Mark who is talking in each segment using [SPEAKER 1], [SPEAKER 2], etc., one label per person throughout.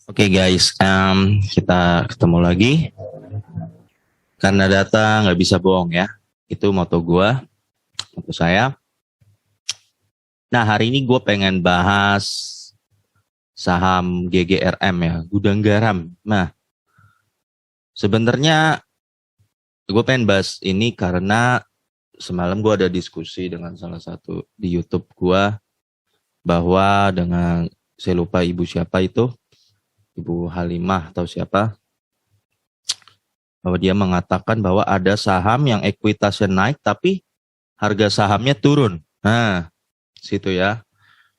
[SPEAKER 1] Oke guys, kita ketemu lagi. Karena data nggak bisa bohong ya. Itu moto saya. Nah hari ini gue pengen bahas saham GGRM ya, Gudang Garam. Nah sebenarnya gue pengen bahas ini karena semalam gue ada diskusi dengan salah satu di YouTube gue bahwa dengan saya lupa ibu siapa itu, Ibu Halimah atau siapa, bahwa dia mengatakan bahwa ada saham yang ekuitasnya naik tapi harga sahamnya turun. Nah, situ ya.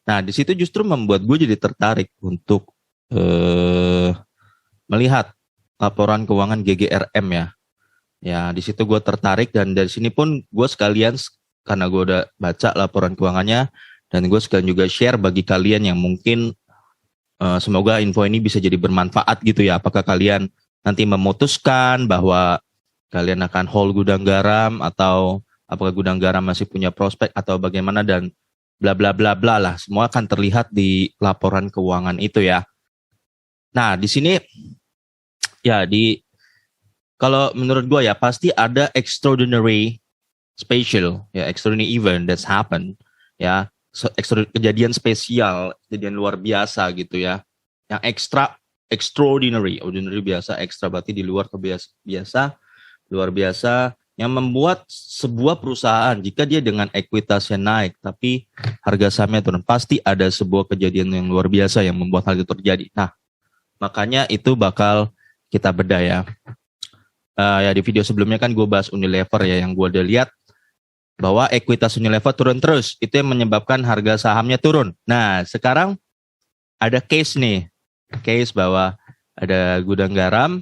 [SPEAKER 1] Nah, di situ justru membuat gue jadi tertarik untuk melihat laporan keuangan GGRM ya. Ya, di situ gue tertarik dan dari sini pun gue sekalian karena gue udah baca laporan keuangannya dan gue sekalian juga share bagi kalian yang mungkin semoga info ini bisa jadi bermanfaat gitu ya. Apakah kalian nanti memutuskan bahwa kalian akan hold Gudang Garam atau apakah Gudang Garam masih punya prospek atau bagaimana dan bla bla bla bla lah. Semua akan terlihat di laporan keuangan itu ya. Nah, di sini ya kalau menurut gue ya pasti ada extraordinary special ya, extraordinary event that's happen ya. Kejadian spesial, kejadian luar biasa gitu ya. Yang extraordinary biasa, ekstra berarti di luar biasa, luar biasa, yang membuat sebuah perusahaan jika dia dengan ekuitasnya naik tapi harga sahamnya turun, pasti ada sebuah kejadian yang luar biasa yang membuat hal itu terjadi. Nah, makanya itu bakal kita bedah ya. Ya di video sebelumnya kan gue bahas Unilever ya, yang gue udah lihat bahwa ekuitas Unilever turun terus, itu yang menyebabkan harga sahamnya turun. Nah, sekarang ada case bahwa ada Gudang Garam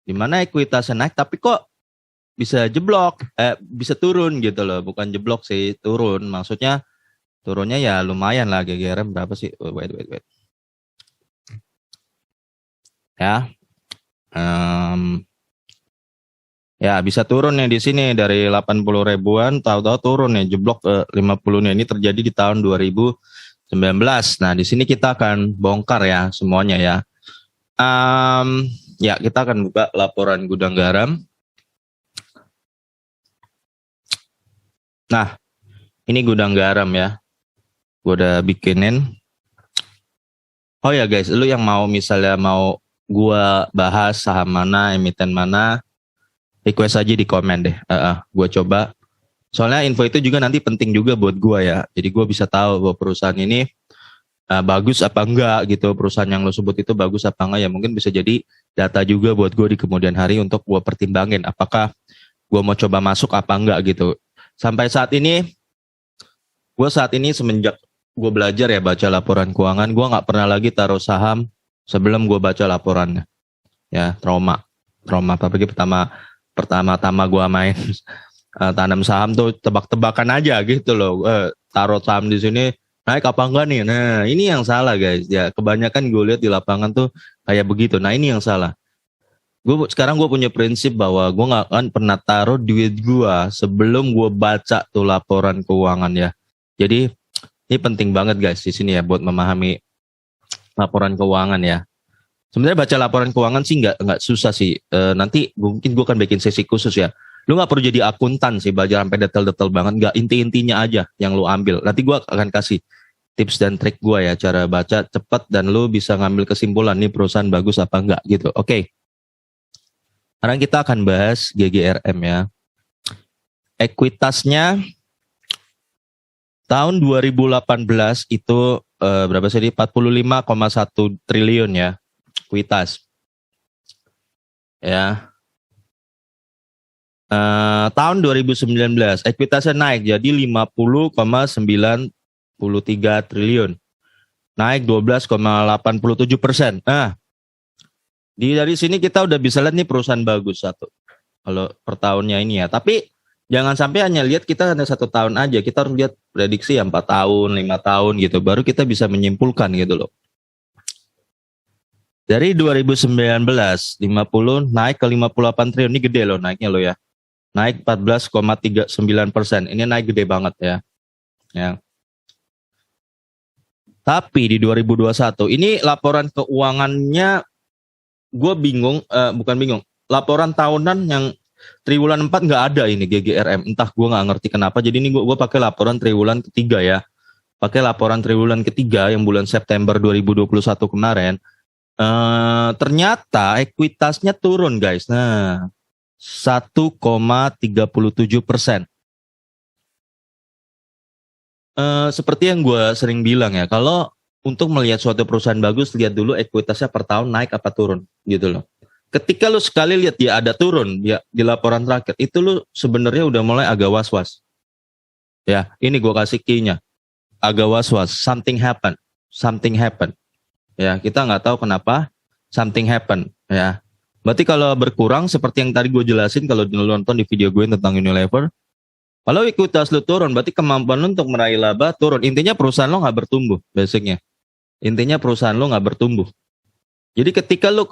[SPEAKER 1] di mana ekuitasnya naik tapi kok bisa jeblok, bisa turun gitu loh, bukan jeblok sih, turun. Maksudnya turunnya ya lumayan lah, GGRM berapa sih? Wait. Ya. Ya bisa turun nih di sini dari 80 ribuan tahu-tahu turun nih jeblok ke 50 nih. Ini terjadi di tahun 2019. Nah, di sini kita akan bongkar ya semuanya ya. Ya kita akan buka laporan Gudang Garam. Nah, ini Gudang Garam ya. Gue udah bikinin. Oh ya guys, lu yang misalnya mau gua bahas saham mana, emiten mana, request aja di komen deh. Gue coba. Soalnya info itu juga nanti penting juga buat gue ya. Jadi gue bisa tahu bahwa perusahaan ini bagus apa enggak gitu. Perusahaan yang lo sebut itu bagus apa enggak ya. Mungkin bisa jadi data juga buat gue di kemudian hari untuk gue pertimbangin. Apakah gue mau coba masuk apa enggak gitu. Sampai saat ini semenjak gue belajar ya baca laporan keuangan, gue nggak pernah lagi taruh saham sebelum gue baca laporannya. Ya, trauma. Apalagi pertama-tama gue main tanam saham tuh tebak-tebakan aja gitu loh. Taruh saham di sini naik apa enggak nih. Nah, ini yang salah guys. Ya, kebanyakan gue lihat di lapangan tuh kayak begitu. Nah, ini yang salah. Sekarang gue punya prinsip bahwa gue nggak akan pernah taruh duit gue sebelum gue baca tuh laporan keuangan ya. Jadi ini penting banget guys di sini ya buat memahami laporan keuangan ya. Sebenarnya baca laporan keuangan sih nggak susah sih. Nanti mungkin gue akan bikin sesi khusus ya. Lu nggak perlu jadi akuntan sih, belajar sampai detail-detail banget. Nggak, inti-intinya aja yang lu ambil. Nanti gue akan kasih tips dan trik gue ya, cara baca cepat dan lu bisa ngambil kesimpulan nih perusahaan bagus apa enggak gitu. Oke. Sekarang kita akan bahas GGRM ya. Ekuitasnya tahun 2018 itu berapa sih? 45,1 triliun ya. Ekuitas. Ya. Tahun 2019 ekuitasnya naik jadi 50,93 triliun, naik 12,87%. Nah, dari sini kita udah bisa lihat nih perusahaan bagus satu kalau per tahunnya ini ya. Tapi jangan sampai hanya lihat kita hanya 1 tahun aja, kita harus lihat prediksi ya 4 tahun, 5 tahun gitu, baru kita bisa menyimpulkan gitu loh. Dari 2019 50 naik ke 58 triliun, ini gede loh naiknya loh ya. Naik 14,39%. Ini naik gede banget ya. Ya. Tapi di 2021 ini laporan keuangannya gue bingung, bukan bingung. Laporan tahunan yang triwulan 4 nggak ada ini GGRM. Entah gue nggak ngerti kenapa. Jadi ini gue pakai laporan triwulan ketiga ya. Pakai laporan triwulan ketiga yang bulan September 2021 kemarin. Ternyata ekuitasnya turun guys. Nah, 1,37%. Seperti yang gue sering bilang ya, kalau untuk melihat suatu perusahaan bagus, lihat dulu ekuitasnya per tahun naik apa turun gitu loh. Ketika lu sekali lihat dia ada turun dia di laporan terakhir, itu lu sebenarnya udah mulai agak was-was. Ya, ini gue kasih key-nya. Agak was-was, something happen. Something happen. Ya, kita nggak tahu kenapa something happen. Ya, berarti kalau berkurang seperti yang tadi gue jelasin kalau lu nonton di video gue tentang Unilever, kalau ekuitas lu turun, berarti kemampuan lu untuk meraih laba turun. Intinya perusahaan lo nggak bertumbuh, basicnya. Intinya perusahaan lo nggak bertumbuh. Jadi ketika lu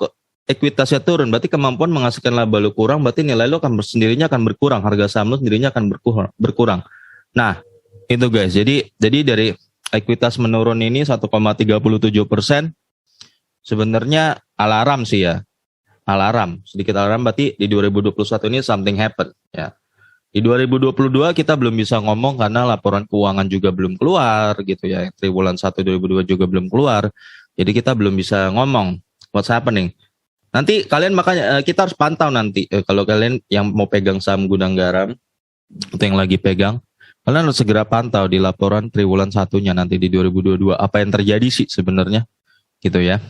[SPEAKER 1] ekuitasnya turun, berarti kemampuan menghasilkan laba lu kurang, berarti nilai lu akan sendirinya akan berkurang, harga saham lu sendirinya akan berkurang. Nah, itu guys. Jadi dari ekuitas menurun ini 1,37%, sebenarnya alarm sih ya. Alarm, sedikit alarm, berarti di 2021 ini something happen ya. Di 2022 kita belum bisa ngomong karena laporan keuangan juga belum keluar gitu ya. Triwulan 1 2022 juga belum keluar. Jadi kita belum bisa ngomong what's happening. Nanti kalian makanya kita harus pantau nanti. Kalau kalian yang mau pegang saham Gudang Garam atau yang lagi pegang, kalian harus segera pantau di laporan triwulan satunya nanti di 2022 apa yang terjadi sih sebenarnya gitu ya.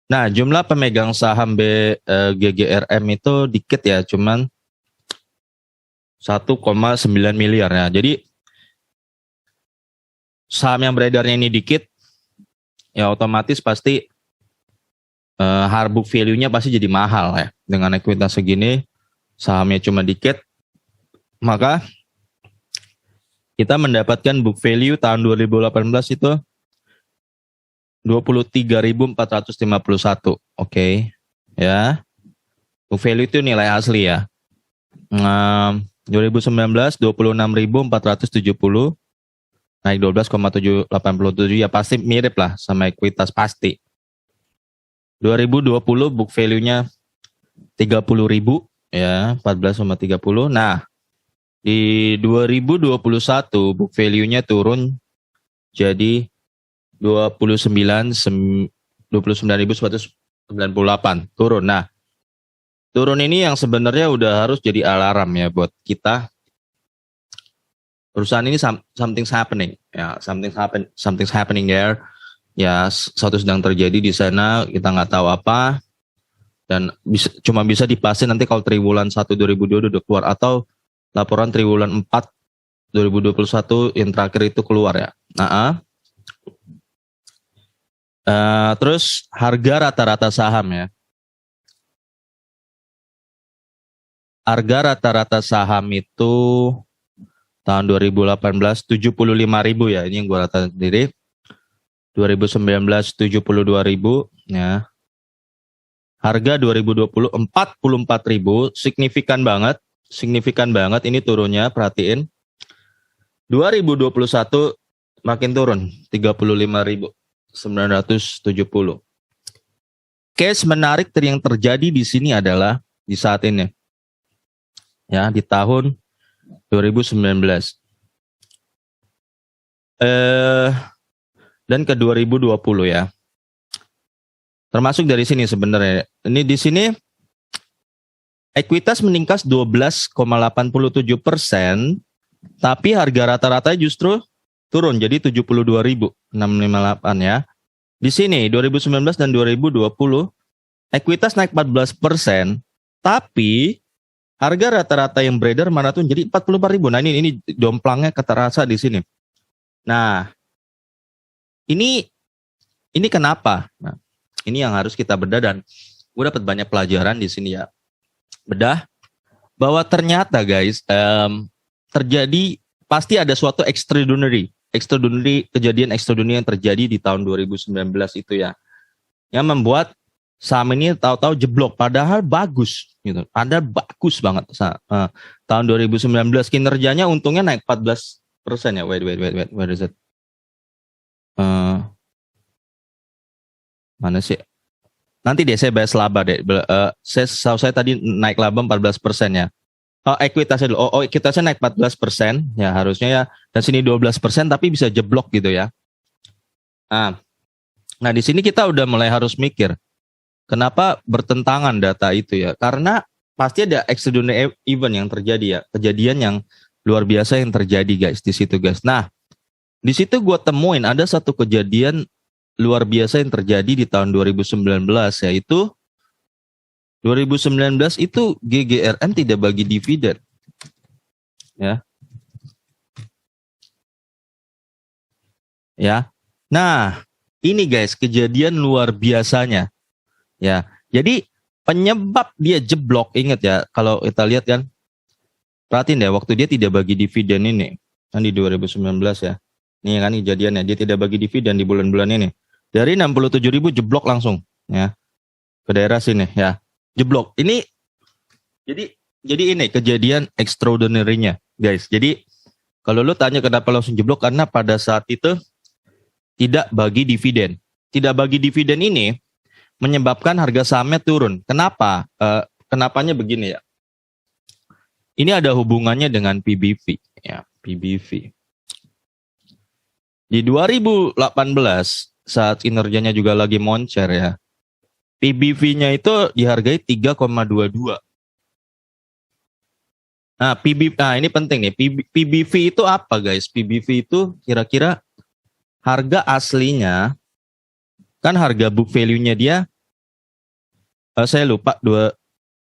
[SPEAKER 1] Nah, jumlah pemegang saham GGRM itu dikit ya, cuman 1,9 miliar ya. Jadi saham yang beredarnya ini dikit, ya otomatis pasti hard book value-nya pasti jadi mahal ya. Dengan ekuitas segini, sahamnya cuma dikit, maka kita mendapatkan book value tahun 2018 itu 23.451. Oke. Ya. Book value itu nilai asli ya. 2019 26.470, naik 12,787, ya pasti mirip lah sama ekuitas pasti. 2020 book value-nya 30.000 ya, 14,30. Nah, di 2021 book value-nya turun jadi 29.198 turun. Nah, turun ini yang sebenarnya udah harus jadi alarm ya buat kita. Perusahaan ini something's happening ya, something's happening there. Ya, sesuatu sedang terjadi di sana, kita nggak tahu apa, dan cuma bisa dipastikan nanti kalau triwulan 1 2022 udah keluar atau laporan triwulan 4 2021 yang terakhir itu keluar ya. Terus harga rata-rata saham ya. Harga rata-rata saham itu tahun 2018 75.000 ya, ini yang gue rata sendiri. 2019 72.000 ya. Harga 2020 44.000, signifikan banget ini turunnya, perhatiin. 2021 makin turun 35.970. Case menarik yang terjadi di sini adalah di saat ini. Ya, di tahun 2019. Dan ke 2020 ya. Termasuk dari sini sebenarnya. Ini di sini ekuitas meningkat 12,87%, tapi harga rata-rata justru turun jadi 72.658 ya. Di sini 2019 dan 2020 ekuitas naik 14%, tapi harga rata-rata yang beredar mana tuh jadi 44.000. Nah, ini domplangnya terasa di sini. Nah, ini kenapa? Nah, ini yang harus kita bedah, dan gue dapat banyak pelajaran di sini ya. Bedah bahwa ternyata guys, terjadi pasti ada suatu extraordinary kejadian extraordinary yang terjadi di tahun 2019 itu ya, yang membuat saham ini tahu-tahu jeblok, padahal bagus gitu. Ada bagus banget. Tahun 2019 kinerjanya untungnya naik 14% ya. Wait is it? Mana sih? Nanti deh saya bahas laba deh. Saya tadi naik laba 14% ya. Oh, ekuitasnya dulu. Ekuitasnya naik 14% ya harusnya ya. Dan sini 12% tapi bisa jeblok gitu ya. Nah, di sini kita udah mulai harus mikir. Kenapa bertentangan data itu ya? Karena pasti ada extraordinary event yang terjadi ya. Kejadian yang luar biasa yang terjadi guys di situ guys. Nah, di situ gue temuin ada satu kejadian luar biasa yang terjadi di tahun 2019 yaitu 2019 itu GGRM tidak bagi dividen. Ya. Ya. Nah, ini guys kejadian luar biasanya. Ya. Jadi penyebab dia jeblok, ingat ya, kalau kita lihat kan, perhatiin deh waktu dia tidak bagi dividen ini, kan di 2019 ya. Ini kan kejadiannya, dia tidak bagi dividen di bulan-bulan ini. Dari 67.000 jeblok langsung ya ke daerah sini ya. Jeblok. Ini jadi ini kejadian extraordinary-nya, guys. Jadi kalau lu tanya kenapa langsung jeblok, karena pada saat itu tidak bagi dividen. Tidak bagi dividen ini menyebabkan harga sahamnya turun. Kenapa? Kenapanya begini ya. Ini ada hubungannya dengan PBV ya, PBV. Di 2018 saat kinerjanya juga lagi moncer ya. PBV-nya itu dihargai 3,22. Nah, ini penting nih. PBV itu apa, guys? PBV itu kira-kira harga aslinya, kan harga book value-nya dia, saya lupa,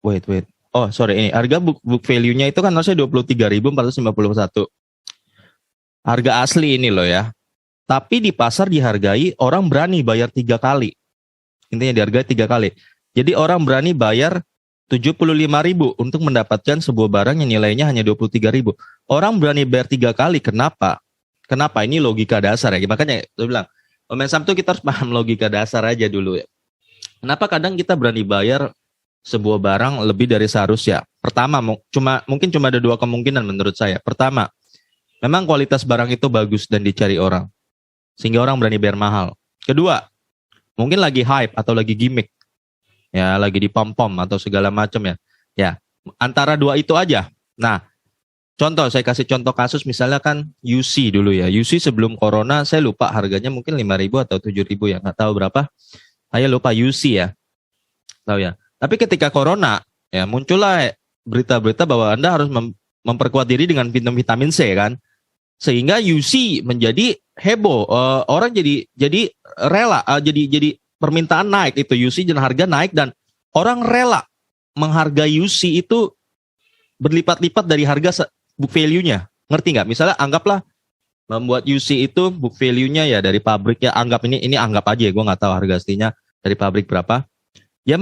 [SPEAKER 1] wait. Oh, sorry, ini harga book value-nya itu kan harusnya 23.451. Harga asli ini loh ya. Tapi di pasar dihargai, orang berani bayar 3 kali. Intinya dihargai 3 kali. Jadi orang berani bayar 75.000 untuk mendapatkan sebuah barang yang nilainya hanya 23.000. Orang berani bayar 3 kali, kenapa? Kenapa? Ini logika dasar ya. Makanya saya bilang, pemain saham tuh kita harus paham logika dasar aja dulu ya. Kenapa kadang kita berani bayar sebuah barang lebih dari seharusnya? Pertama, mungkin cuma ada 2 kemungkinan menurut saya. Pertama, memang kualitas barang itu bagus dan dicari orang, sehingga orang berani bayar mahal. Kedua, mungkin lagi hype atau lagi gimmick. Ya, lagi dipom-pom atau segala macam ya. Ya, antara 2 itu aja. Nah, saya kasih contoh kasus misalnya kan UC dulu ya. UC sebelum corona saya lupa harganya mungkin 5.000 atau 7.000 ya, nggak tahu berapa. Saya lupa UC ya. Tahu ya. Tapi ketika corona ya muncullah berita-berita bahwa Anda harus memperkuat diri dengan vitamin C kan. Sehingga UC menjadi heboh, orang jadi rela, jadi permintaan naik itu UC dan harga naik dan orang rela menghargai UC itu berlipat-lipat dari harga book value-nya. Ngerti nggak? Misalnya anggaplah membuat UC itu book value-nya ya dari pabriknya, anggap ini anggap aja ya, gue nggak tahu harga aslinya dari pabrik berapa. Ya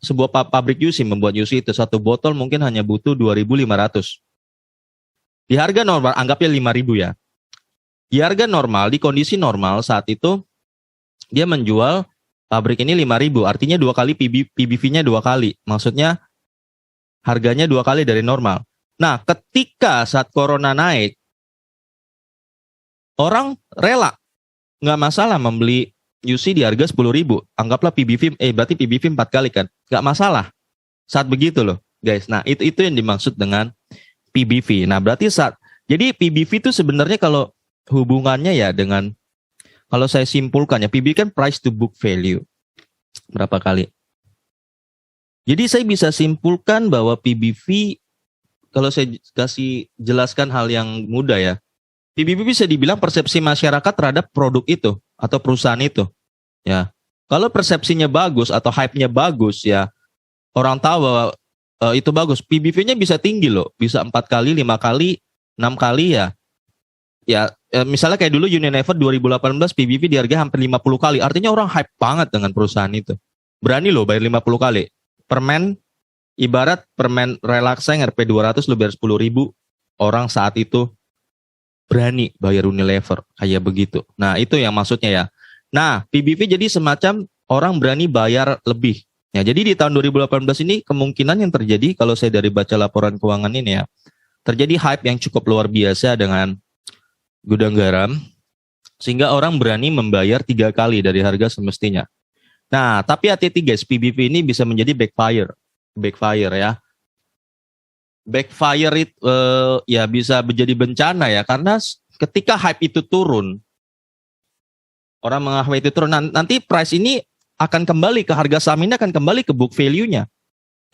[SPEAKER 1] sebuah pabrik UC membuat UC itu satu botol mungkin hanya butuh 2.500. Di harga normal, anggapnya 5.000 ya. Di harga normal, di kondisi normal saat itu, dia menjual pabrik ini 5.000. Artinya 2 kali PBV-nya 2 kali. Maksudnya harganya 2 kali dari normal. Nah, ketika saat corona naik, orang rela. Nggak masalah membeli UC di harga 10.000. Anggaplah berarti PBV 4 kali kan. Nggak masalah. Saat begitu loh, guys. Nah, itu yang dimaksud dengan PBV. Nah, berarti jadi PBV itu sebenarnya kalau hubungannya ya dengan, kalau saya simpulkan ya, PBV kan price to book value. Berapa kali? Jadi saya bisa simpulkan bahwa PBV, kalau saya kasih jelaskan hal yang mudah ya, PBV bisa dibilang persepsi masyarakat terhadap produk itu atau perusahaan itu. Ya, kalau persepsinya bagus atau hype-nya bagus ya, orang tahu bahwa itu bagus. PBV-nya bisa tinggi loh, bisa 4 kali, 5 kali, 6 kali ya. Ya, misalnya kayak dulu Unilever 2018 PBV di harga hampir 50 kali. Artinya orang hype banget dengan perusahaan itu. Berani loh bayar 50 kali. Ibarat permen relaxing RP 200 lo bayar 10.000. Orang saat itu berani bayar Unilever kayak begitu. Nah, itu yang maksudnya ya. Nah, PBV jadi semacam orang berani bayar lebih. Ya, jadi di tahun 2018 ini kemungkinan yang terjadi kalau saya dari baca laporan keuangan ini ya, terjadi hype yang cukup luar biasa dengan gudang garam, sehingga orang berani membayar 3 kali dari harga semestinya. Nah, tapi hati-hati guys, PBV ini bisa menjadi backfire ya. Backfire itu ya bisa menjadi bencana ya, karena ketika hype itu turun, orang menganggap itu turun, nanti price ini akan kembali ke harga saham ini, akan kembali ke book value-nya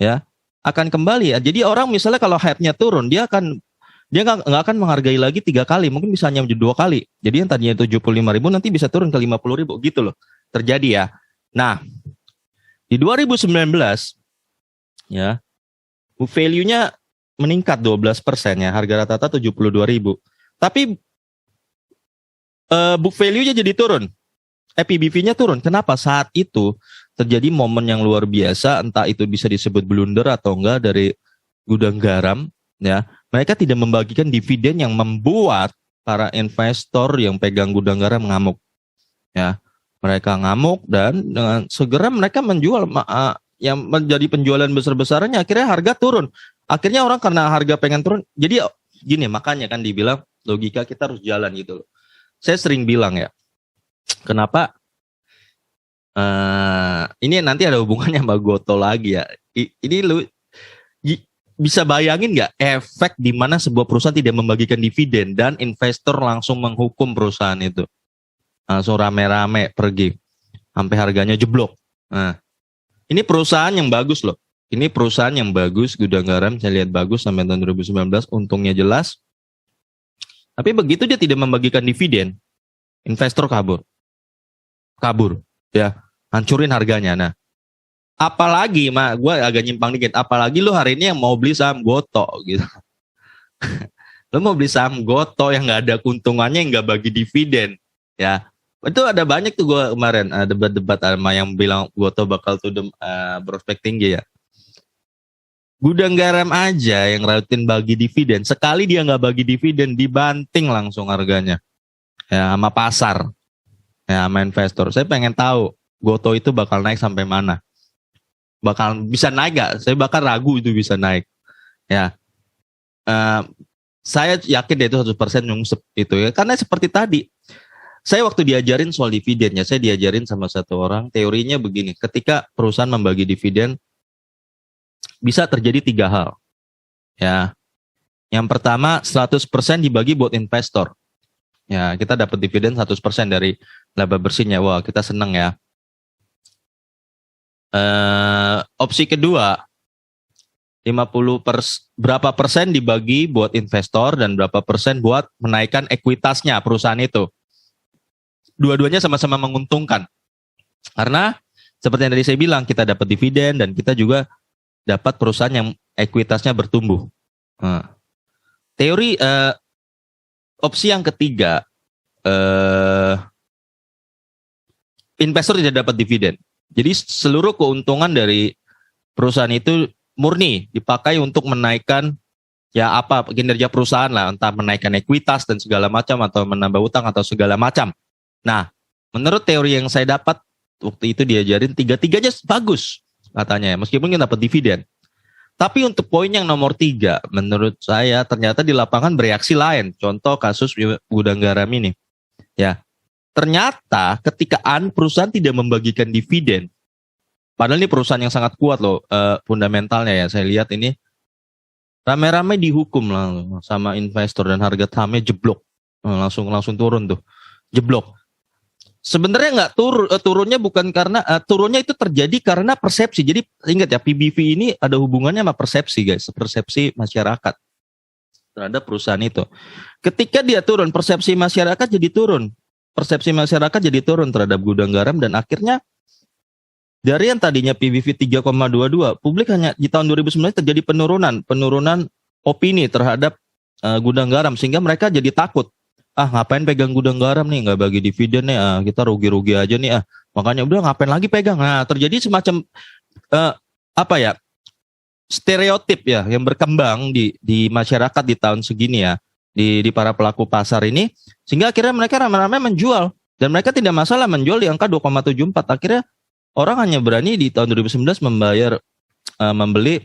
[SPEAKER 1] ya, akan kembali ya. Jadi orang misalnya kalau hype-nya turun, dia nggak akan menghargai lagi 3 kali, mungkin bisa hanya 2 kali. Jadi yang tadinya 75.000 nanti bisa turun ke 50.000 gitu loh, terjadi ya. Nah, di 2019 ya, book value-nya meningkat 12% ya, harga rata-rata 72.000. Tapi book value-nya jadi turun. PBV-nya turun. Kenapa? Saat itu terjadi momen yang luar biasa, entah itu bisa disebut blunder atau enggak dari gudang garam ya. Mereka tidak membagikan dividen yang membuat para investor yang pegang gudang garam ngamuk. Ya. Mereka ngamuk dan dengan segera mereka menjual yang menjadi penjualan besar-besarannya, akhirnya harga turun. Akhirnya orang karena harga pengen turun, jadi gini, makanya kan dibilang logika kita harus jalan gitu loh. Saya sering bilang ya, kenapa ini nanti ada hubungannya sama Goto lagi ya. Ini lu bisa bayangin nggak efek di mana sebuah perusahaan tidak membagikan dividen dan investor langsung menghukum perusahaan itu, langsung rame-rame pergi sampai harganya jeblok. Nah, ini perusahaan yang bagus loh. Ini perusahaan yang bagus, gudang garam saya lihat bagus sampai tahun 2019, untungnya jelas. Tapi begitu dia tidak membagikan dividen, investor kabur ya, hancurin harganya. Nah, apalagi gue agak nyimpang dikit, apalagi lu hari ini yang mau beli saham Goto gitu. Lu mau beli saham Goto yang nggak ada keuntungannya, yang nggak bagi dividen ya. Itu ada banyak tuh gue kemarin debat-debat sama yang bilang Goto bakal tuh prospek tinggi ya. Gudang garam aja yang rutin bagi dividen, sekali dia nggak bagi dividen dibanting langsung harganya ya sama pasar ya, sama investor. Saya pengen tahu Goto itu bakal naik sampai mana, bakal bisa naik gak? Saya bakal ragu itu bisa naik ya. Saya yakin dia itu 100% nyungsep itu ya, karena seperti tadi saya waktu diajarin soal dividennya, saya diajarin sama satu orang, teorinya begini, ketika perusahaan membagi dividen bisa terjadi 3 hal. Ya. Yang pertama 100% dibagi buat investor. Ya, kita dapat dividen 100% dari laba bersihnya. Wah, kita seneng ya. Opsi kedua berapa persen dibagi buat investor dan berapa persen buat menaikkan ekuitasnya perusahaan itu. Dua-duanya sama-sama menguntungkan. Karena seperti yang tadi saya bilang, kita dapat dividen dan kita juga dapat perusahaan yang ekuitasnya bertumbuh. Teori opsi yang ketiga, investor tidak dapat dividen. Jadi seluruh keuntungan dari perusahaan itu murni dipakai untuk menaikkan ya apa kinerja perusahaan lah, entah menaikkan ekuitas dan segala macam atau menambah utang atau segala macam. Nah, menurut teori yang saya dapat waktu itu diajarin, tiga-tiganya bagus katanya ya, meskipun kita dapat dividen. Tapi untuk poin yang nomor 3, menurut saya ternyata di lapangan bereaksi lain. Contoh kasus gudang garam ini. Ya, ternyata ketika perusahaan tidak membagikan dividen, padahal ini perusahaan yang sangat kuat loh fundamentalnya ya. Saya lihat ini rame-rame dihukum lah sama investor dan harga sahamnya jeblok. Langsung turun tuh, jeblok. Sebenarnya nggak turunnya bukan karena turunnya itu terjadi karena persepsi. Jadi ingat ya, PBV ini ada hubungannya sama persepsi guys, persepsi masyarakat terhadap perusahaan itu. Ketika dia turun, persepsi masyarakat jadi turun, terhadap gudang garam dan akhirnya dari yang tadinya PBV 3,22, publik hanya di tahun 2019 terjadi penurunan opini terhadap gudang garam sehingga mereka jadi takut. Ngapain pegang gudang garam nih, nggak bagi dividen nih, kita rugi-rugi aja nih, makanya udah ngapain lagi pegang. Nah, terjadi semacam stereotip ya yang berkembang di masyarakat di tahun segini ya, di para pelaku pasar ini, sehingga akhirnya mereka ramai-ramai menjual dan mereka tidak masalah menjual di angka 2,74. Akhirnya orang hanya berani di tahun 2019 membeli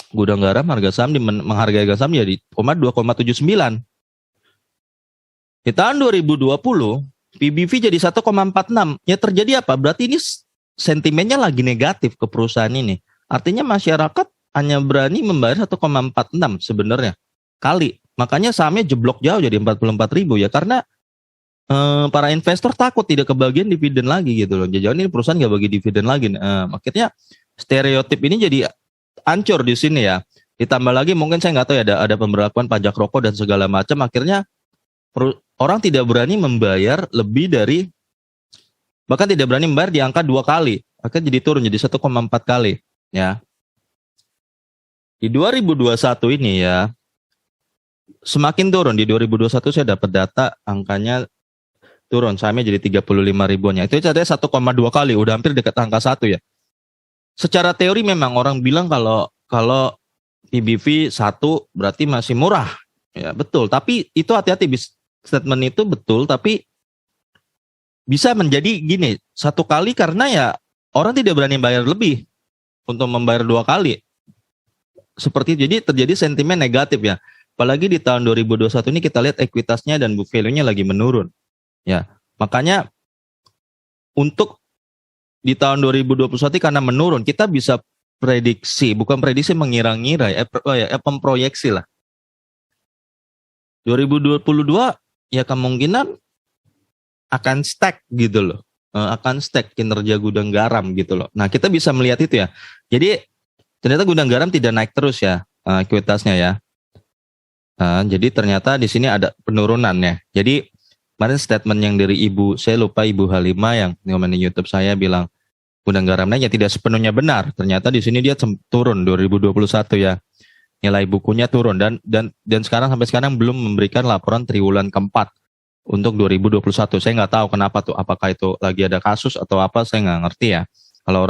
[SPEAKER 1] gudang garam, harga saham menghargai harga saham ya di 2,79. Di tahun 2020, PBV jadi 1,46. Ya terjadi apa? Berarti ini sentimennya lagi negatif ke perusahaan ini. Artinya masyarakat hanya berani membayar 1,46 sebenarnya kali. Makanya sahamnya jeblok jauh jadi 44.000 ya, karena para investor takut tidak kebagian dividen lagi gitu loh. Jangan ini perusahaan nggak bagi dividen lagi. Akhirnya stereotip ini jadi hancur di sini ya. Ditambah lagi mungkin saya nggak tahu ya, ada pemberlakuan pajak rokok dan segala macam. Akhirnya orang tidak berani membayar lebih dari, bahkan tidak berani membayar di angka 2 kali. Akhirnya jadi turun jadi 1,4 kali ya. Di 2021 ini ya semakin turun. Di 2021 saya dapat data angkanya turun, sahamnya jadi 35 ribuan ya. Itu catanya 1,2 kali, udah hampir dekat angka 1 ya. Secara teori memang orang bilang kalau PBV 1 berarti masih murah. Ya, betul, tapi itu hati-hati, statement itu betul, tapi bisa menjadi gini, 1 kali karena ya orang tidak berani bayar lebih untuk membayar 2 kali. Seperti jadi terjadi sentimen negatif ya. Apalagi di tahun 2021 ini kita lihat ekuitasnya dan book value-nya lagi menurun. Ya, makanya untuk di tahun 2021 karena menurun, kita bisa mengira-ngira ya, memproyeksi lah. 2022 ya kemungkinan akan stack gitu loh. Akan stack kinerja gudang garam gitu loh. Nah, kita bisa melihat itu ya. Jadi ternyata gudang garam tidak naik terus ya ekuitasnya ya. Jadi ternyata di sini ada penurunan ya. Jadi kemarin statement yang dari saya lupa Ibu Halimah yang komen di YouTube saya bilang gudang garam naik ya, tidak sepenuhnya benar. Ternyata di sini dia turun 2021 ya. Nilai bukunya turun dan sampai sekarang belum memberikan laporan triwulan keempat untuk 2021. Saya nggak tahu kenapa tuh, apakah itu lagi ada kasus atau apa, saya nggak ngerti ya. Kalau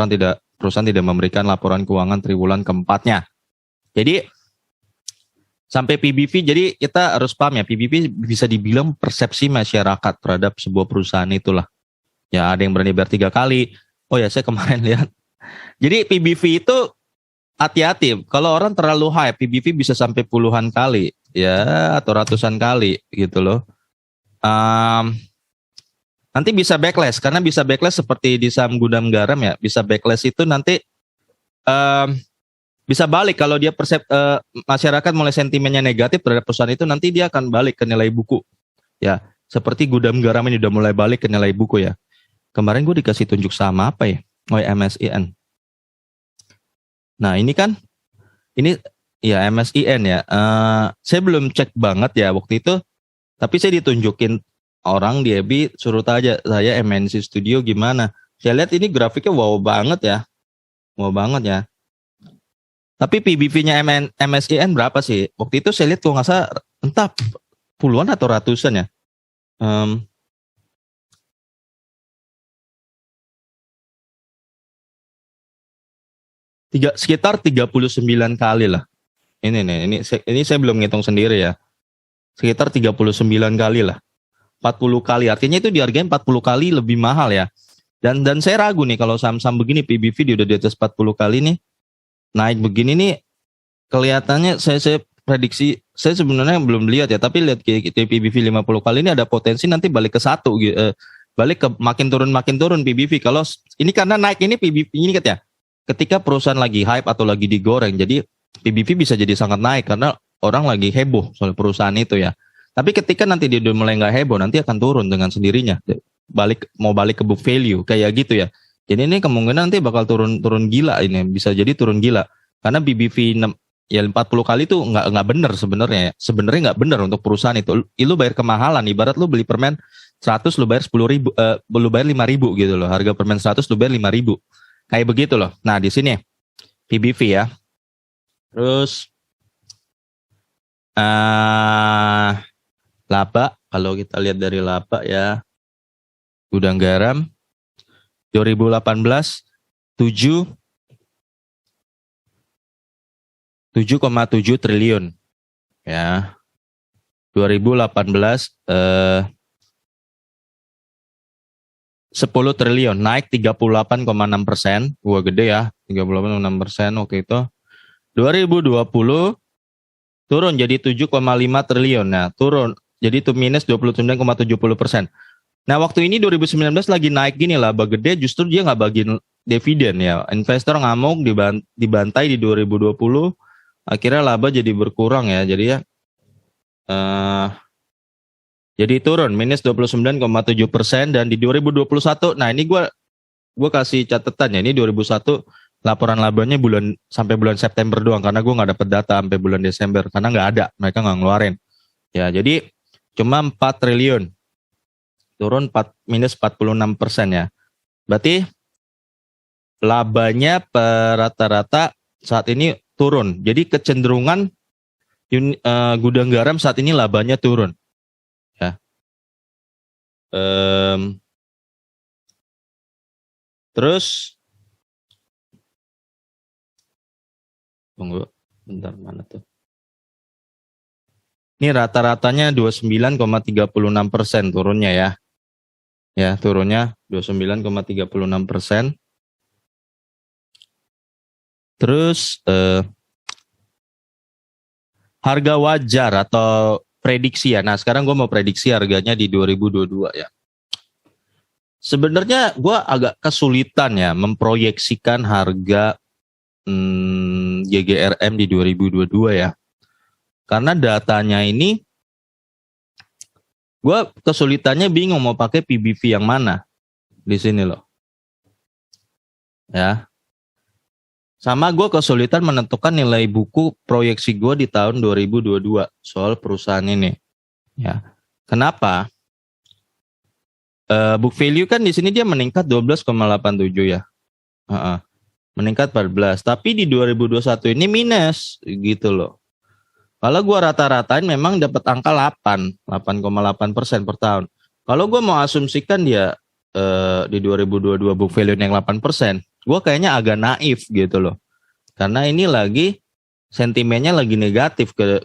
[SPEAKER 1] perusahaan tidak memberikan laporan keuangan triwulan keempatnya. Jadi sampai PBV, jadi kita harus paham ya, PBV bisa dibilang persepsi masyarakat terhadap sebuah perusahaan itulah. Ya ada yang berani bayar 3 kali. Oh ya, saya kemarin lihat. Jadi PBV itu hati-hati. Kalau orang terlalu hype, PBV bisa sampai puluhan kali ya, atau ratusan kali gitu loh. Nanti bisa backlash, karena bisa backlash seperti di saham gudang garam ya. Bisa backlash itu nanti bisa balik kalau dia masyarakat mulai sentimennya negatif terhadap perusahaan itu, nanti dia akan balik ke nilai buku. Ya, seperti gudang garam ini udah mulai balik ke nilai buku ya. Kemarin gue dikasih tunjuk saham apa ya? Oh ya, MSIN. Nah ini kan, ini ya MSIN ya. Saya belum cek banget ya waktu itu, tapi saya ditunjukin orang di EBI, suruh tanya saya MNC Studio gimana. Saya lihat ini grafiknya wow banget ya. Wow banget ya. Tapi PBV-nya MSIN berapa sih? Waktu itu saya lihat kalau nggak salah entah puluhan atau ratusan ya. Sekitar 39 kali lah. Ini saya belum ngitung sendiri ya. Sekitar 39 kali lah. 40 kali. Artinya itu dihargai 40 kali lebih mahal ya. Dan saya ragu nih kalau saham-saham begini PBV dia udah di atas 40 kali nih. Naik begini nih kelihatannya saya prediksi, saya sebenarnya belum lihat ya, tapi lihat PBV 50 kali ini ada potensi nanti balik ke 1 balik ke makin turun PBV. Kalau ini karena naik ini PBV ini ya. Ketika perusahaan lagi hype atau lagi digoreng, jadi PBV bisa jadi sangat naik karena orang lagi heboh soal perusahaan itu ya. Tapi ketika nanti dia udah mulai nggak heboh, nanti akan turun dengan sendirinya. Mau balik ke book value kayak gitu ya. Jadi ini kemungkinan nanti bakal turun gila ini, bisa jadi turun gila. Karena BBV 40 kali itu nggak benar sebenarnya ya. Sebenarnya nggak benar untuk perusahaan itu. Lu bayar kemahalan, ibarat lu beli permen 100 lu bayar 10.000, lu bayar 5.000 gitu loh. Harga permen 100 lu bayar 5.000. Kayak begitu loh. Nah, di sini PBV ya. Terus laba, kalau kita lihat dari laba ya, gudang garam 2018 7,7 triliun ya. 2018 10 triliun, naik 38,6%. Wah gede ya, 38,6% waktu itu. 2020 turun jadi 7,5 triliun. Nah, turun jadi itu minus 29,70%. Nah, waktu ini 2019 lagi naik gini lah, gede, justru dia nggak dividen ya. Investor ngamuk dibantai di 2020, akhirnya laba jadi berkurang ya. Jadi ya jadi turun minus 29,7%, dan di 2021, nah ini gue kasih catatan ya, ini 2001 laporan labanya sampai bulan September doang, karena gue nggak dapet data sampai bulan Desember karena nggak ada, mereka nggak ngeluarin ya. Jadi cuma 4 triliun, turun minus 46% ya. Berarti labanya rata-rata saat ini turun. Jadi kecenderungan gudang garam saat ini labanya turun ya. Terus tunggu bentar, mana tuh? Ini rata-ratanya 29,36% turunnya ya. Ya, turunnya 29,36%. Terus harga wajar atau prediksi ya. Nah, sekarang gue mau prediksi harganya di 2022 ya. Sebenarnya gue agak kesulitan ya memproyeksikan harga GGRM di 2022 ya. Karena datanya ini gue kesulitannya bingung mau pakai PBV yang mana di sini loh. Ya. Sama gue kesulitan menentukan nilai buku proyeksi gue di tahun 2022 soal perusahaan ini. Ya. Kenapa? Book value kan di sini dia meningkat 12,87 ya. Meningkat 14, tapi di 2021 ini minus gitu loh. Kalau gue rata-ratain memang dapat angka 8,8% per tahun. Kalau gue mau asumsikan dia di 2022 book value yang 8%, gue kayaknya agak naif gitu loh. Karena ini lagi sentimennya lagi negatif ke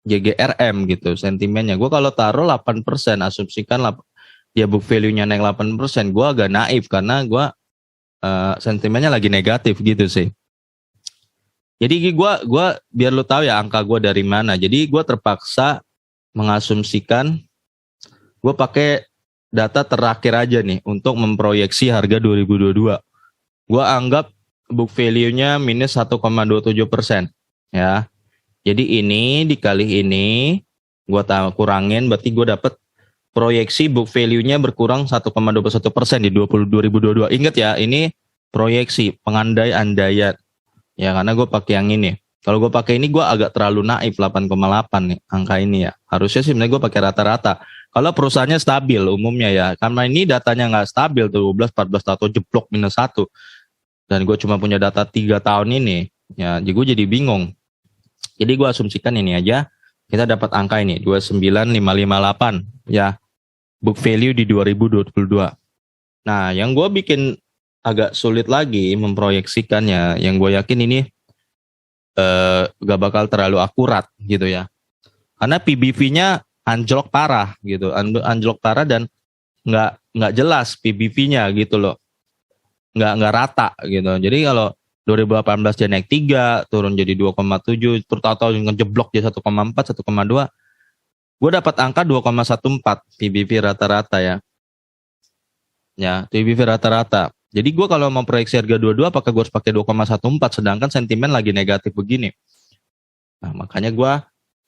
[SPEAKER 1] GGRM gitu sentimennya. Gue kalau taruh 8%, asumsikan dia book value-nya naik 8%, gue agak naif karena gue sentimennya lagi negatif gitu sih. Jadi gue biar lu tahu ya angka gue dari mana. Jadi gue terpaksa mengasumsikan, gue pakai data terakhir aja nih untuk memproyeksi harga 2022. Gue anggap book value-nya minus 1,27% ya. Jadi ini dikali ini gue kurangin, berarti gue dapet proyeksi book value-nya berkurang 1,21% di 2022. Ingat ya, ini proyeksi pengandai-andaian ya, karena gue pakai yang ini. Kalau gue pakai ini gue agak terlalu naif, 8,8 nih angka ini ya. Harusnya sih sebenarnya gue pakai rata-rata. Kalau perusahaannya stabil umumnya ya, karena ini datanya nggak stabil, 12, 14 tahun jeblok minus 1. Dan gue cuma punya data 3 tahun ini ya, jadi gue jadi bingung. Jadi gue asumsikan ini aja, kita dapat angka ini 29558 ya, book value di 2022. Nah, yang gue bikin agak sulit lagi memproyeksikannya, yang gue yakin ini gak bakal terlalu akurat gitu ya, karena PBV-nya anjlok parah gitu, anjlok parah dan nggak jelas PBV-nya gitu loh, nggak rata gitu. Jadi kalau 2018 dia naik 3, turun jadi 2,7, terus tahu-tahu ngejeblok jadi 1,4, 1,2. Gue dapat angka 2,14 PBV rata-rata ya. Ya, PBV rata-rata. Jadi gue kalau mau proyeksi harga 22, apakah gue harus pakai 2,14 sedangkan sentimen lagi negatif begini? Nah, makanya gue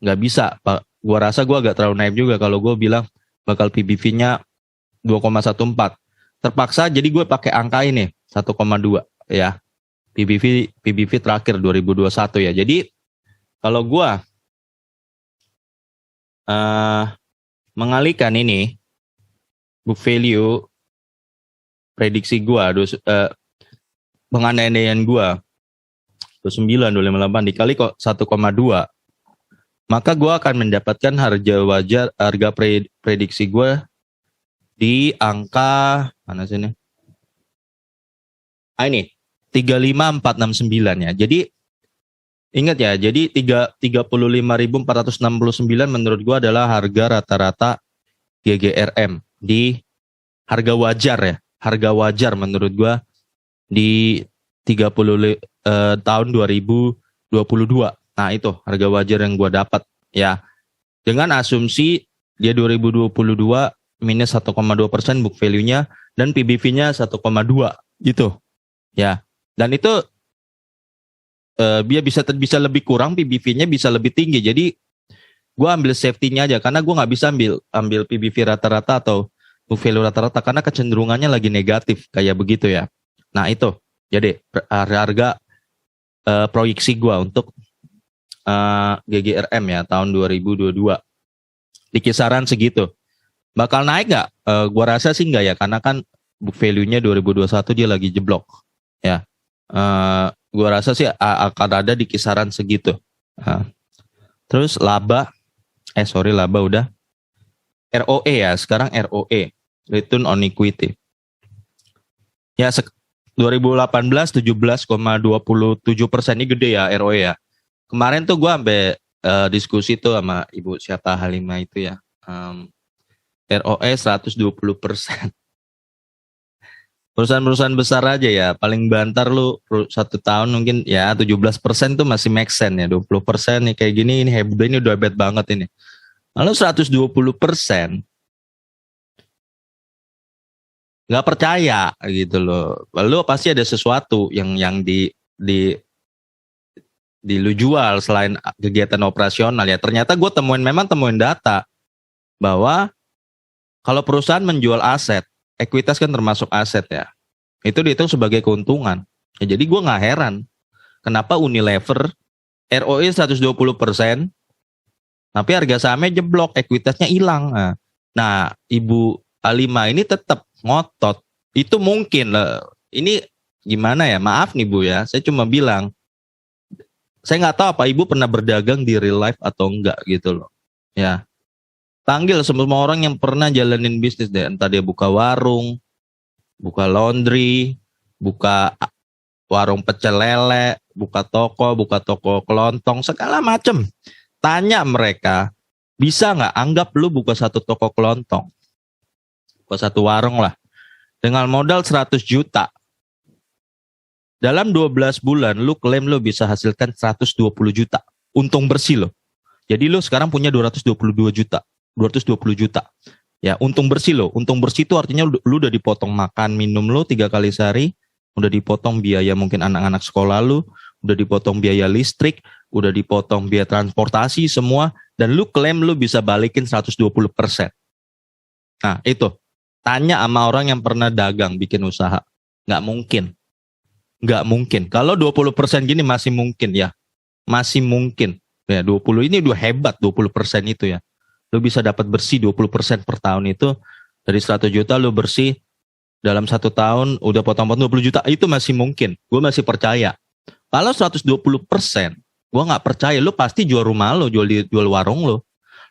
[SPEAKER 1] nggak bisa. Gue rasa gue agak terlalu naif juga kalau gue bilang bakal PBV-nya 2,14. Terpaksa jadi gue pakai angka ini 1,2 ya. PBV terakhir 2021 ya. Jadi kalau gue mengalihkan ini book value prediksi gue, pengandaian gue 29, 258 dikali kok 1,2, maka gue akan mendapatkan harga prediksi gue di angka mana sih ini? Ini 35469 ya. Jadi ingat ya, jadi 35.469 menurut gua adalah harga rata-rata GGRM di harga wajar ya. Harga wajar menurut gua di 30 tahun 2022. Nah, itu harga wajar yang gua dapat ya. Dengan asumsi dia 2022 minus 1,2% book value-nya, dan PBV-nya 1,2 gitu. Ya. Dan itu dia bisa lebih kurang, PBV-nya bisa lebih tinggi. Jadi gue ambil safety-nya aja karena gue nggak bisa ambil PBV rata-rata atau book value rata-rata karena kecenderungannya lagi negatif kayak begitu ya. Nah itu jadi harga proyeksi gue untuk GGRM ya tahun 2022 di kisaran segitu. Bakal naik nggak? Gue rasa sih nggak ya karena kan book value-nya 2021 dia lagi jeblok ya. Gue rasa sih akan ada di kisaran segitu. Terus laba udah. ROE ya, sekarang ROE, Return on Equity. Ya, 2018 17,27% ini gede ya ROE ya. Kemarin tuh gue sampai diskusi tuh sama Ibu siapa Halimah itu ya. ROE 120%. Perusahaan-perusahaan besar aja ya, paling bantar lu 1 tahun mungkin ya 17% tuh masih make sense ya, 20% nih kayak gini ini hebat, ini udah hebat banget ini. Lalu 120% nggak percaya gitu loh. Lalu pasti ada sesuatu yang di lu jual selain kegiatan operasional ya. Ternyata gue temuin data bahwa kalau perusahaan menjual aset, ekuitas kan termasuk aset ya. Itu dihitung sebagai keuntungan. Ya, jadi gue nggak heran kenapa Unilever ROE 120%, tapi harga sahamnya jeblok, ekuitasnya hilang. Nah, Ibu Halimah ini tetap ngotot. Itu mungkin lah. Ini gimana ya? Maaf nih Bu ya, saya cuma bilang. Saya nggak tahu apa Ibu pernah berdagang di real life atau enggak gitu loh. Ya. Panggil semua orang yang pernah jalanin bisnis deh. Entah dia buka warung, buka laundry, buka warung pecel lele, buka toko kelontong, segala macem. Tanya mereka, bisa nggak anggap lu buka 1 toko kelontong, buka 1 warung lah, dengan modal 100 juta. Dalam 12 bulan lu klaim lu bisa hasilkan 120 juta. Untung bersih lo. Jadi lu sekarang punya 222 juta. 220 juta. Ya, untung bersih lo. Untung bersih itu artinya lu udah dipotong makan minum lu 3 kali sehari, udah dipotong biaya mungkin anak-anak sekolah lu, udah dipotong biaya listrik, udah dipotong biaya transportasi semua, dan lu klaim lu bisa balikin 120%. Nah, itu. Tanya sama orang yang pernah dagang, bikin usaha. Nggak mungkin. Kalau 20% gini masih mungkin ya. Masih mungkin. Ya, 20 ini udah hebat 20% itu ya. Lu bisa dapat bersih 20% per tahun itu. Dari 100 juta lu bersih dalam 1 tahun udah potong-potong 20 juta. Itu masih mungkin. Gue masih percaya. Kalau 120%, gue nggak percaya. Lu pasti jual rumah lu, jual warung lu.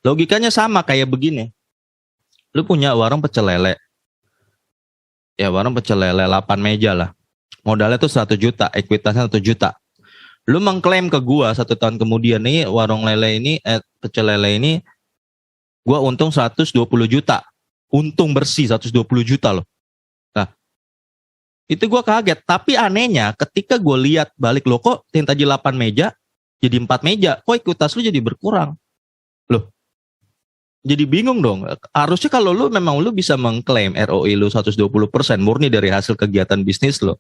[SPEAKER 1] Logikanya sama kayak begini. Lu punya warung pecel lele. Ya, warung pecel lele 8 meja lah. Modalnya tuh 100 juta, ekuitasnya 1 juta. Lu mengklaim ke gua 1 tahun kemudian nih warung lele ini, pecel lele ini, gua untung 120 juta. Untung bersih 120 juta loh. Nah, itu gua kaget. Tapi anehnya ketika gua lihat balik lo kok yang tadi 8 meja jadi 4 meja. Kok ekuitas lu jadi berkurang? Loh, jadi bingung dong. Harusnya kalau lu memang lu bisa mengklaim ROI lu 120% murni dari hasil kegiatan bisnis lo.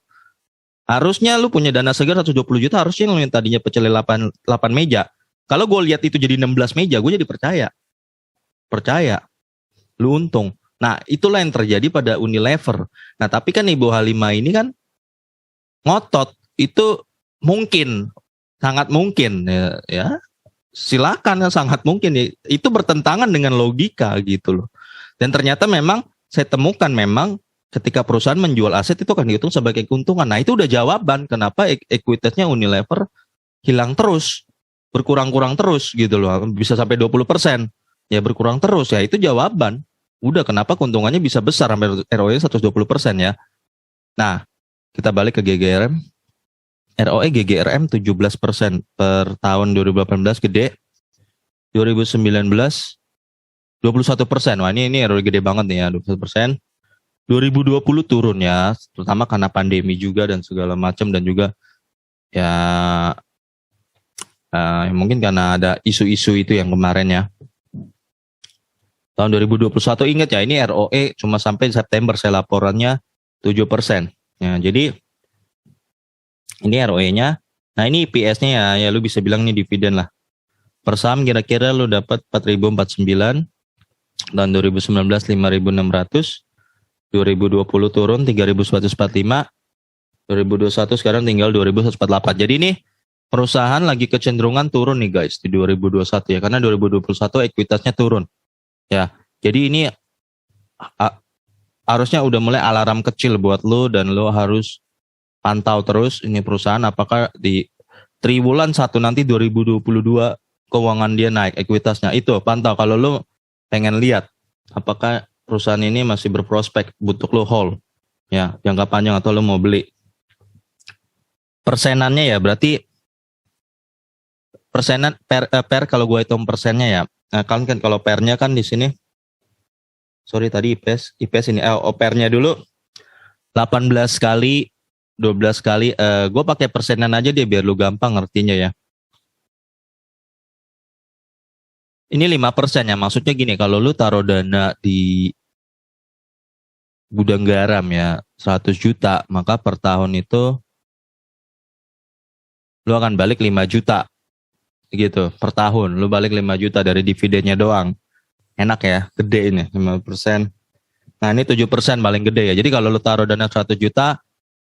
[SPEAKER 1] Harusnya lu punya dana segar 120 juta, harusnya lu yang tadinya pecel 8 meja. Kalau gue lihat itu jadi 16 meja, gue jadi percaya. Lu untung. Nah, itulah yang terjadi pada Unilever. Nah, tapi kan Ibu Halimah ini kan ngotot. Itu mungkin, sangat mungkin ya. Silakan, sangat mungkin. Itu bertentangan dengan logika gitu loh. Dan ternyata memang saya temukan memang ketika perusahaan menjual aset itu akan dihitung sebagai keuntungan. Nah, itu udah jawaban kenapa ekuitasnya Unilever hilang terus, berkurang-kurang terus gitu loh. Bisa sampai 20%. Ya berkurang terus ya, itu jawaban. Udah kenapa keuntungannya bisa besar sampai ROE 120% ya. Nah, kita balik ke GGRM. ROE GGRM 17% per tahun 2018 gede. 2019 21%. Wah, ini ROE gede banget nih ya, 21%. 2020 turun ya, terutama karena pandemi juga dan segala macam, dan juga ya mungkin karena ada isu-isu itu yang kemarin ya. Tahun 2021 ingat ya, ini ROE cuma sampai September saya laporannya 7%. Ya, jadi ini ROE-nya. Nah, ini EPS-nya ya lu bisa bilang ini dividen lah. Per saham kira-kira lu dapat 4.049, tahun 2019 5.600, 2020 turun 3.145, 2021 sekarang tinggal 2.148. Jadi ini perusahaan lagi kecenderungan turun nih guys di 2021 ya, karena 2021 ekuitasnya turun. Ya, jadi ini harusnya udah mulai alarm kecil buat lo, dan lo harus pantau terus ini perusahaan apakah di triwulan 1 nanti 2022 keuangan dia naik ekuitasnya. Itu pantau kalau lo pengen lihat apakah perusahaan ini masih berprospek untuk lo hold ya jangka panjang atau lo mau beli. Persenannya ya berarti persenan per kalau gue hitung persennya ya. Nah, kan kalau pernya kan di sini, sorry tadi IPS ini pernya dulu 18 kali 12 kali, gue pakai persenan aja deh biar lu gampang ngertinya ya. Ini 5% ya, maksudnya gini, kalau lu taruh dana di gudang garam ya 100 juta, maka per tahun itu lu akan balik 5 juta gitu per tahun. Lu balik 5 juta dari dividennya doang. Enak ya, gede ini 5%. Nah, ini 7% paling gede ya. Jadi kalau lu taruh dana 100 juta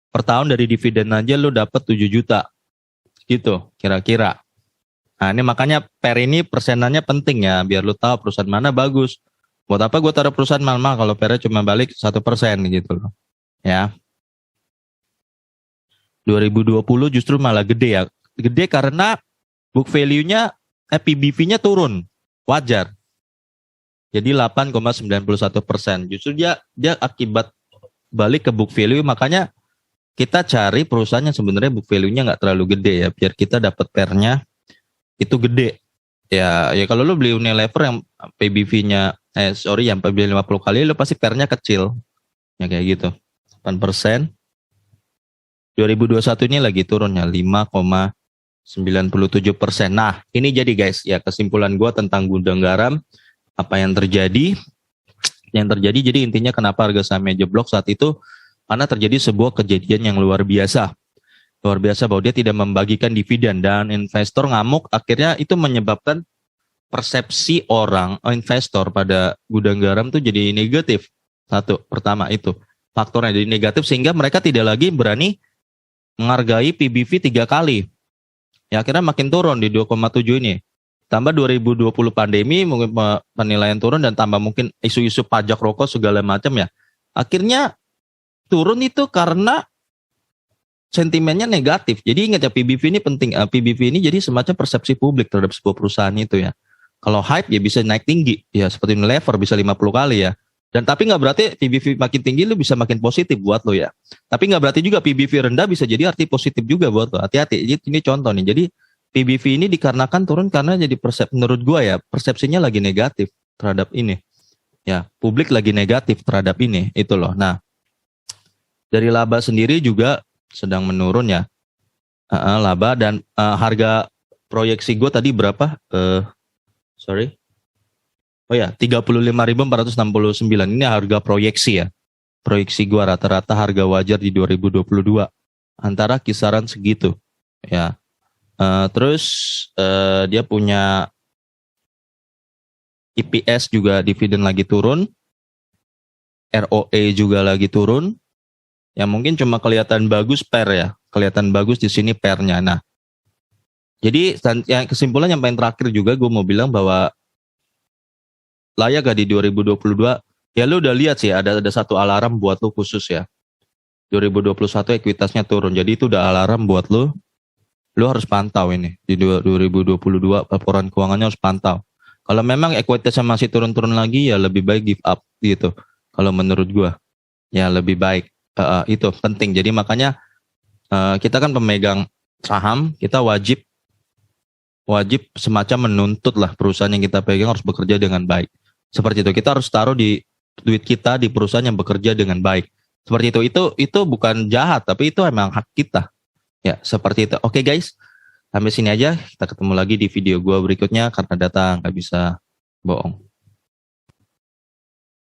[SPEAKER 1] per tahun dari dividen aja lu dapat 7 juta. Gitu kira-kira. Nah, ini makanya per ini persenannya penting ya, biar lu tahu perusahaan mana bagus. Buat apa gue taruh perusahaan mahal kalau pernya cuma balik 1% gitu loh. Ya. 2020 justru malah gede ya. Gede karena book value-nya, PBV-nya turun. Wajar. Jadi 8,91%. Justru dia akibat balik ke book value, makanya kita cari perusahaan yang sebenarnya book value-nya nggak terlalu gede ya, biar kita dapat pernya itu gede. Ya kalau lu beli Unilever yang PBV-nya yang PBV 50 kali, lu pasti pernya kecil. Ya kayak gitu. 8%. 2021 ini lagi turunnya 5,97%. Nah, ini jadi guys, ya kesimpulan gue tentang gudang garam, apa yang terjadi. Yang terjadi jadi intinya kenapa harga sahamnya jeblok saat itu, karena terjadi sebuah kejadian yang luar biasa. Luar biasa bahwa dia tidak membagikan dividen dan investor ngamuk, akhirnya itu menyebabkan persepsi orang, investor pada gudang garam tuh jadi negatif. Satu, pertama itu faktornya jadi negatif sehingga mereka tidak lagi berani menghargai PBV 3 kali. Ya akhirnya makin turun di 2,7 ini. Tambah 2020 pandemi, mungkin penilaian turun, dan tambah mungkin isu-isu pajak rokok segala macam ya. Akhirnya turun itu karena sentimennya negatif. Jadi ingat ya, PBV ini penting. PBV ini jadi semacam persepsi publik terhadap sebuah perusahaan itu ya. Kalau hype ya bisa naik tinggi. Ya seperti Unilever bisa 50 kali ya. Dan tapi nggak berarti PBV makin tinggi lu bisa makin positif buat lo ya. Tapi nggak berarti juga PBV rendah bisa jadi arti positif juga buat lo. Hati-hati. Ini contoh nih. Jadi PBV ini dikarenakan turun karena jadi menurut gua ya persepsinya lagi negatif terhadap ini. Ya, publik lagi negatif terhadap ini, itu loh. Nah, dari laba sendiri juga sedang menurun ya. Laba dan harga proyeksi gue tadi berapa? Sorry. Oh ya, 35.469. Ini harga proyeksi ya. Proyeksi gue rata-rata harga wajar di 2022 antara kisaran segitu. Ya. Terus dia punya EPS juga dividen lagi turun. ROE juga lagi turun. Ya mungkin cuma kelihatan bagus per ya. Kelihatan bagus di sini pernya. Nah, jadi yang kesimpulan yang paling terakhir juga gue mau bilang bahwa layak gak di 2022? Ya lu udah lihat sih ada satu alarm buat lu khusus ya. 2021 ekuitasnya turun. Jadi itu udah alarm buat lu. Lu harus pantau ini. Di 2022 laporan keuangannya harus pantau. Kalau memang ekuitasnya masih turun-turun lagi ya lebih baik give up gitu. Kalau menurut gue ya lebih baik. Itu penting. Jadi makanya kita kan pemegang saham, kita wajib semacam menuntut lah perusahaan yang kita pegang harus bekerja dengan baik. Seperti itu. Kita harus taruh di duit kita di perusahaan yang bekerja dengan baik. Seperti itu. Itu bukan jahat, tapi itu emang hak kita. Ya, seperti itu. Oke guys, sampai sini aja. Kita ketemu lagi di video gue berikutnya karena data nggak bisa bohong.